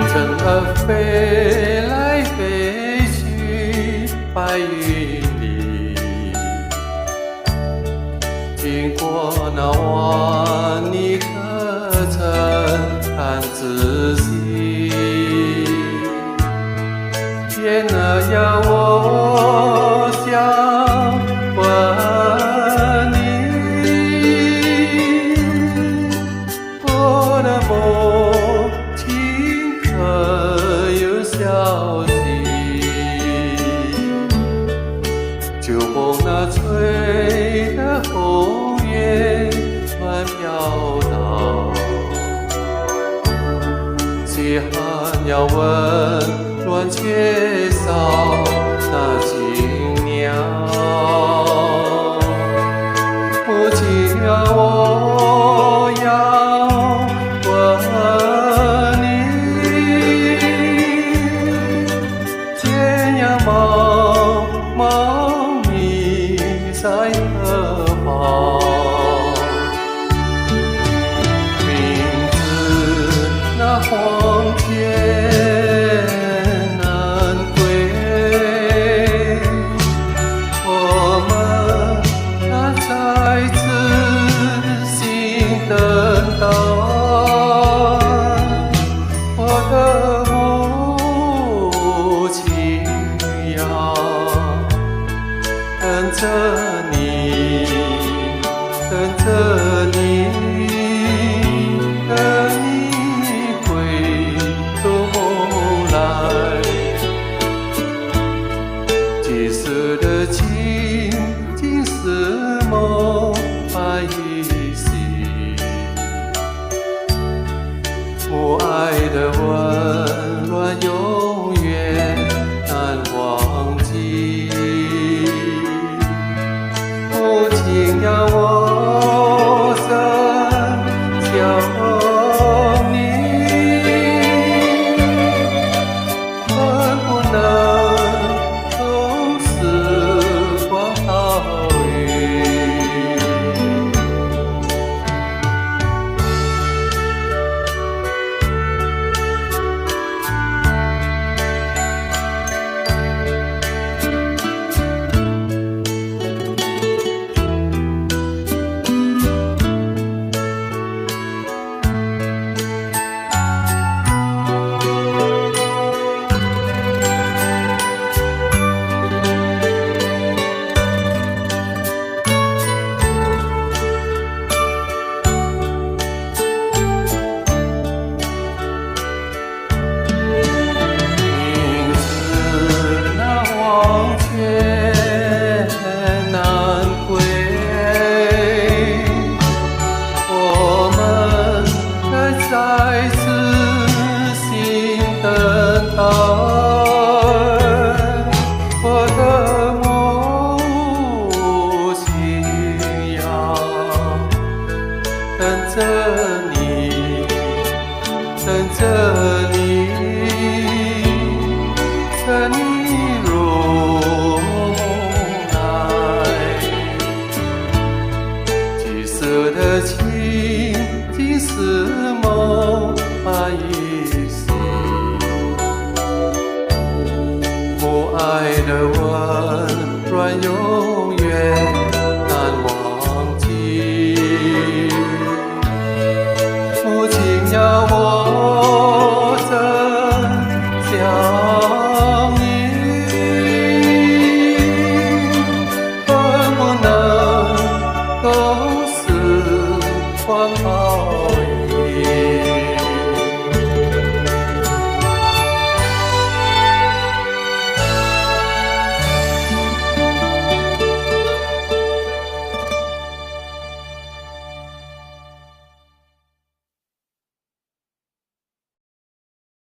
尘儿飞来飞去，白云里，经过那万里客程看仔细，天儿呀，我想问你，我的梦情可有消息？秋风那吹得红叶乱飘荡，细寒要问乱缺少那新娘，母亲呀，我要问你，天涯茫茫你在何方？明知那黄天难归，我们那在此心等待，我的母亲呀，等着你，等着你，等你回头来。几时的情，几时梦爱一袭，母爱的温暖永远难忘记。母亲呀，我深想你，恨不能从时光倒影。在此心等待，我的母亲呀，等着你，等着你，等你入来。几时的情，几时梦爱一袭，母爱的温暖永远难忘记。父亲要